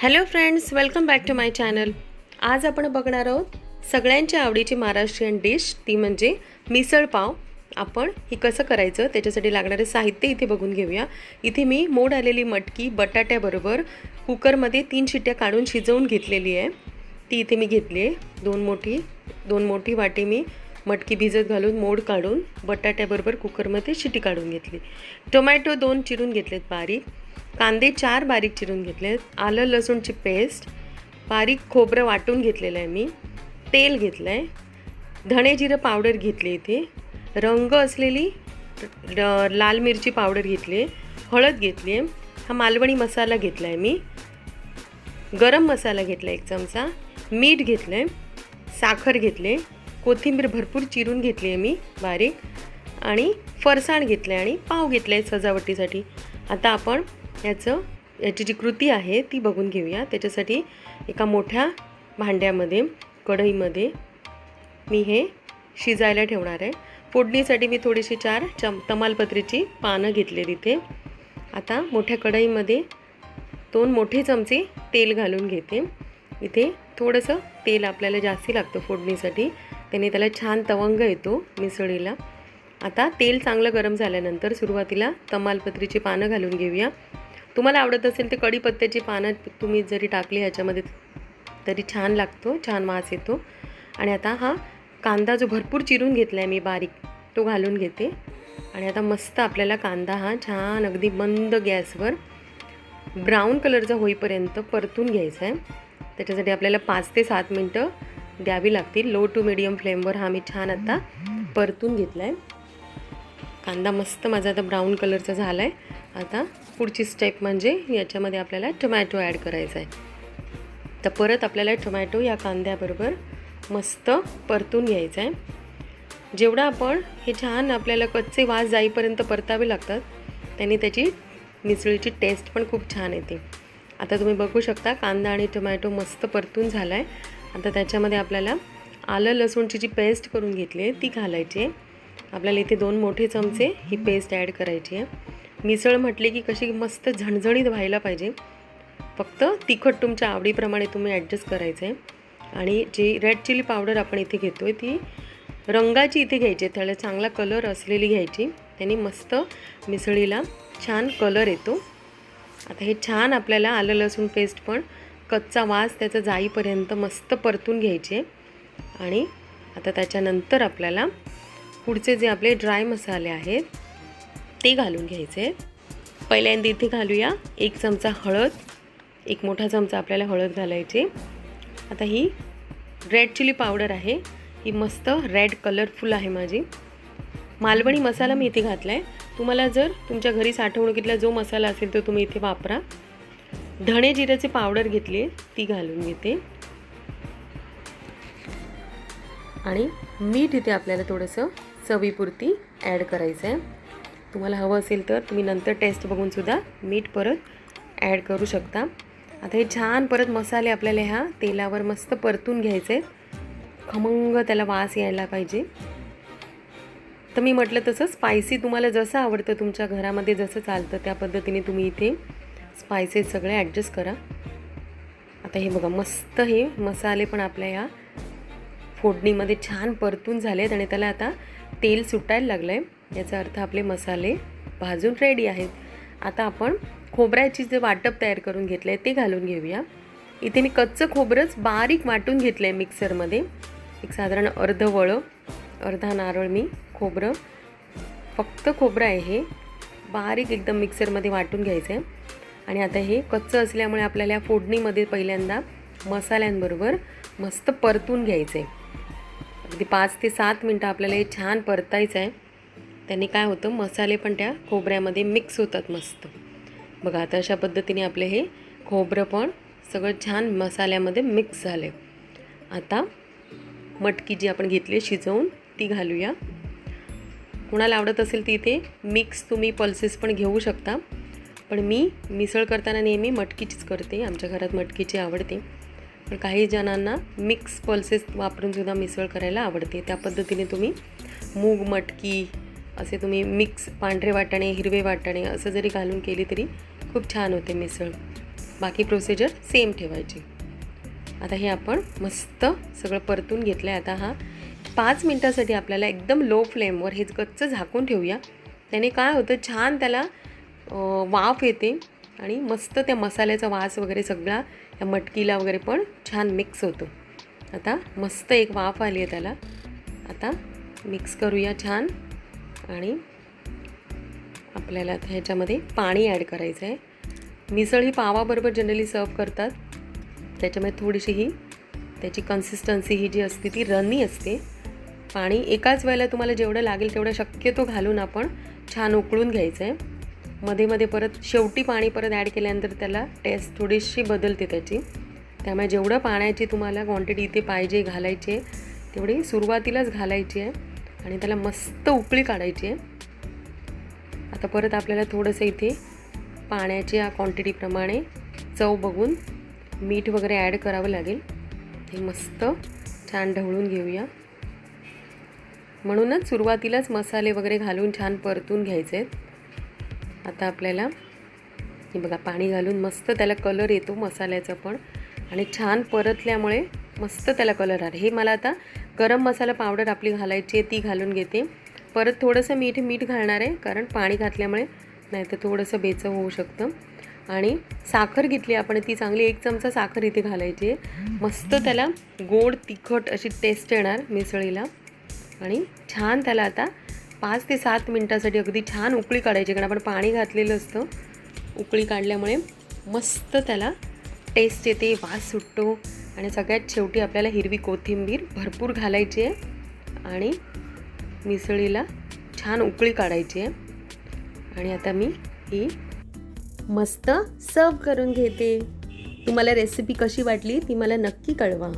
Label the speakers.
Speaker 1: Hello friends, welcome back to my channel. आज आपण बघणार आहोत सगळ्यांच्या आवडीची महाराष्ट्रीयन डिश, ती म्हणजे मिसळ पाव। आपण ही कसं करायचं त्याच्यासाठी लागणारे साहित्य इथे बघून घेऊया। इथे मी मोड आलेली मटकी बटाट्याबरोबर कुकरमध्ये 3 शिट्ट्या काढून शिजवून घेतलेली आहे। ती इथे मी घेतली आहे। दोन मोठी वाटी मी मटकी भिजत घालून मोड काढून बटाट्याबरोबर कुकरमध्ये शिटी काढून घेतली। टोमॅटो 2 चिरून घेतलेत बारीक, कांदे 4 बारीक चिरून घेतलेत, आलं लसूणची पेस्ट, बारीक खोबरं वाटून घेतलेलं आहे मी, तेल घेतलं आहे, धणे जिरं पावडर घेतली, इथे रंग असलेली लाल मिरची पावडर घेतली आहे, हळद घेतली आहे, हा मालवणी मसाला घेतला आहे मी, गरम मसाला घेतला 1 चमचा, मीठ घेतलं आहे, साखर घेतले, कोथिंबीर भरपूर चिरून घेतली आहे मी बारीक, आणि फरसाण घेतलं आहे आणि पाव घेतलं आहे सजावटीसाठी। आता आपण याची जी कृती आहे ती बघून घेऊया। त्याच्यासाठी एका मोठ्या भांड्यामध्ये कढईमध्ये मी हे शिजायला ठेवणार आहे। फोडणीसाठी मी थोडीशी 4 तमालपत्रीची पानं घेतली तिथे। आता मोठ्या कढईमध्ये 2 मोठे चमचे तेल घालून घेते। इथे थोडंसं तेल आपल्याला जास्ती लागतं फोडणीसाठी, त्याने त्याला छान तवंग येतो मिसळीला। आता तेल चांगलं गरम झाल्यानंतर सुरुवातीला तमालपत्रीची पानं घालून घेऊया। तुम्हाला आवडत असेल तर कढीपत्त्याची पानं तुम्ही जरी टाकली ह्याच्यामध्ये तरी छान लागतो, छान वास येतो। आणि आता हा कांदा जो भरपूर चिरून घेतला आहे मी बारीक, तो घालून घेते। आणि आता मस्त आपल्याला कांदा हा छान अगदी मंद गॅसवर ब्राऊन कलरचा होईपर्यंत परतून घ्यायचा आहे। त्याच्यासाठी आपल्याला 5 ते 7 मिनटं द्यावी लागतील। लो टू मीडियम फ्लेमवर हा मी छान आता परतून घेतला आहे। कांदा मस्त माझा आता ब्राऊन कलरचा झाला आहे। आता पुढची स्टेप म्हणजे याच्यामध्ये आपल्याला टोमॅटो ॲड करायचा आहे। तर परत आपल्याला टोमॅटो या कांद्याबरोबर मस्त परतून घ्यायचं आहे। जेवढा आपण हे छान आपल्याला कच्चे वास जाईपर्यंत परतावे लागतात, त्याने त्याची मिसळीची टेस्ट पण खूप छान येते। आता तुम्ही बघू शकता कांदा आणि टोमॅटो मस्त परतून झाला आहे। आता त्याच्यामध्ये आपल्याला आलं लसूणची जी पेस्ट करून घेतली आहे ती घालायची आहे। आपल्याला इथे 2 मोठे चमचे ही पेस्ट ॲड करायची आहे। मिसळ म्हटली की कशी मस्त झणझणीत व्हायला पाहिजे, फक्त तिखट तुमच्या आवडीप्रमाणे तुम्ही ॲडजस्ट करायचं आहे। आणि जी रेड चिली पावडर आपण इथे घेतो आहे ती रंगाची इथे घ्यायची, त्याला चांगला कलर असलेली घ्यायची, त्याने मस्त मिसळीला छान कलर येतो। आता हे छान आपल्याला आलं लसूण पेस्ट पण कच्चा वास त्याचा जाईपर्यंत मस्त परतून घ्यायचे। आणि आता त्याच्यानंतर आपल्याला पुढचे जे आपले ड्राय मसाले आहेत ते घालून घ्यायचे। पहिल्यांदा इथे घालूया 1 चमचा हळद, 1 मोठा चमचा आपल्याला हळद घालायची। आता ही रेड चिली पावडर आहे, ही मस्त रेड कलरफुल आहे माझी। मालवणी मसाला मी इथे घातला आहे, तुम्हाला जर तुमच्या घरी साठवणुकीतला जो मसाला असेल तो तुम्ही इथे वापरा। धणे जिऱ्याची पावडर घेतली आहे ती घालून घेते, आणि मीठ इथे आपल्याला थोडंसं चवीपुरती ॲड करायचं आहे। तुम्हाला हवं असेल तर तुम्ही नंतर टेस्ट बघून सुद्धा मीठ परत ॲड करू शकता। आता हे छान परत मसाले आपल्याला ह्या तेलावर मस्त परतून घ्यायचे आहेत, खमंग त्याला वास यायला पाहिजे। तर मी म्हटलं तसं स्पायसी तुम्हाला जसं आवडतं, तुमच्या घरामध्ये जसं चालतं त्या पद्धतीने तुम्ही इथे स्पायसेस सगळे ॲडजस्ट करा। आता हे बघा मस्त हे मसाले पण आपल्या ह्या फोडणीमध्ये छान परतून झाले आहेत आणि त्याला आता तेल सुटायला लागलं आहे, याचा अर्थ आपले मसाले भाजून रेडी आहेत। आता आपण खोबऱ्याची जे वाटप तयार करून घेतलं आहे ते घालून घेऊया। इथे मी कच्चं खोबरंच बारीक वाटून घेतलं आहे मिक्सरमध्ये, एक साधारण अर्धा नारळ मी खोबरं, फक्त खोबरं आहे हे, बारीक एकदम मिक्सरमध्ये वाटून घ्यायचं आहे। आणि आता हे कच्चं असल्यामुळे आपल्याला या फोडणीमध्ये पहिल्यांदा मसाल्यांबरोबर मस्त परतून घ्यायचं आहे। अगदी 5 ते 7 मिनटं आपल्याला हे छान परतायचं आहे, त्याने काय होतं मसाले पण त्या खोबऱ्यामध्ये मिक्स होतात मस्त। बघा आता अशा पद्धतीने आपले हे खोबरं पण सगळं छान मसाल्यामध्ये मिक्स झाले। आता मटकी जी आपण घेतली शिजवून ती घालूया। कुणाला आवडत असेल ती इथे मिक्स तुम्ही पल्सेस पण घेऊ शकता, पण मी मिसळ करताना नेहमी मटकीचीच करते, आमच्या घरात मटकीची आवडते। पण काही जणांना मिक्स पल्सेस वापरून सुद्धा मिसळ करायला आवडते, त्या पद्धतीने तुम्ही मूग मटकी असे तुम्ही मिक्स पांढरे वाटाणे हिरवे वाटाणे असं जरी घालून केली तरी खूप छान होते मिसळ। बाकी प्रोसिजर सेम ठेवायची. आता हे आपण मस्त सगळं परतून घेतलं आहे. आता हा 5 मिनटासाठी आपल्याला एकदम लो फ्लेमवर हे कच्चं झाकून ठेवूया. त्याने काय होतं, छान त्याला वाफ येते आणि मस्त त्या मसाल्याचा वास वगैरे सगळा त्या मटकीला वगैरे पण छान मिक्स होतो. आता मस्त एक वाफ आली आहे त्याला. आता मिक्स करूया छान. आणि आपल्याला आता ह्याच्यामध्ये पाणी ॲड करायचं आहे. मिसळ ही पावाबरोबर जनरली सर्व करतात, त्याच्यामुळे थोडीशी ही त्याची कन्सिस्टन्सी ही जी असते ती रनी असते. पाणी एकाच वेळेला तुम्हाला जेवढं लागेल तेवढं शक्यतो घालून आपण छान उकळून घ्यायचं आहे. मध्ये मध्ये परत शेवटी पाणी परत ॲड केल्यानंतर त्याला टेस्ट थोडीशी बदलते त्याची. त्यामुळे जेवढं पाण्याची तुम्हाला क्वांटिटी इथे पाहिजे घालायची आहे तेवढी सुरुवातीलाच घालायची आहे आणि त्याला मस्त उकळी काढायची आहे. आता परत आपल्याला थोडंसं इथे पाण्याच्या क्वांटिटीप्रमाणे चव बघून मीठ वगैरे ॲड करावं लागेल. हे मस्त छान ढवळून घेऊया. म्हणूनच सुरुवातीलाच मसाले वगैरे घालून छान परतून घ्यायचे आहेत. आता आपल्याला हे बघा पाणी घालून मस्त त्याला कलर येतो मसाल्याचा पण, आणि छान परतल्यामुळे मस्त त्याला कलर आला. हे मला आता गरम मसाला पावडर आपली घालायची आहे ती घालून घेते. परत थोडंसं मीठ घालणार आहे कारण पाणी घातल्यामुळे नाहीतर थोडंसं बेचव होऊ शकतं. आणि साखर घेतली आपण, ती चांगली 1 चमचा साखर इथे घालायची आहे. मस्त त्याला गोड तिखट अशी टेस्ट येणार मिसळीला. आणि छान त्याला आता 5 ते 7 मिनटासाठी अगदी छान उकळी काढायची, कारण आपण पाणी घातलेलं असतं. उकळी काढल्यामुळे मस्त त्याला टेस्ट येते, वास सुटतो. आणि सगळ्यात शेवटी आपल्याला हिरवी कोथिंबीर भरपूर घालायची आहे आणि मिसळीला छान उकळी काढायची आहे. आणि आता मी ही मस्त सर्व करून घेते. तुम्हाला रेसिपी कशी वाटली ती मला नक्की कळवा.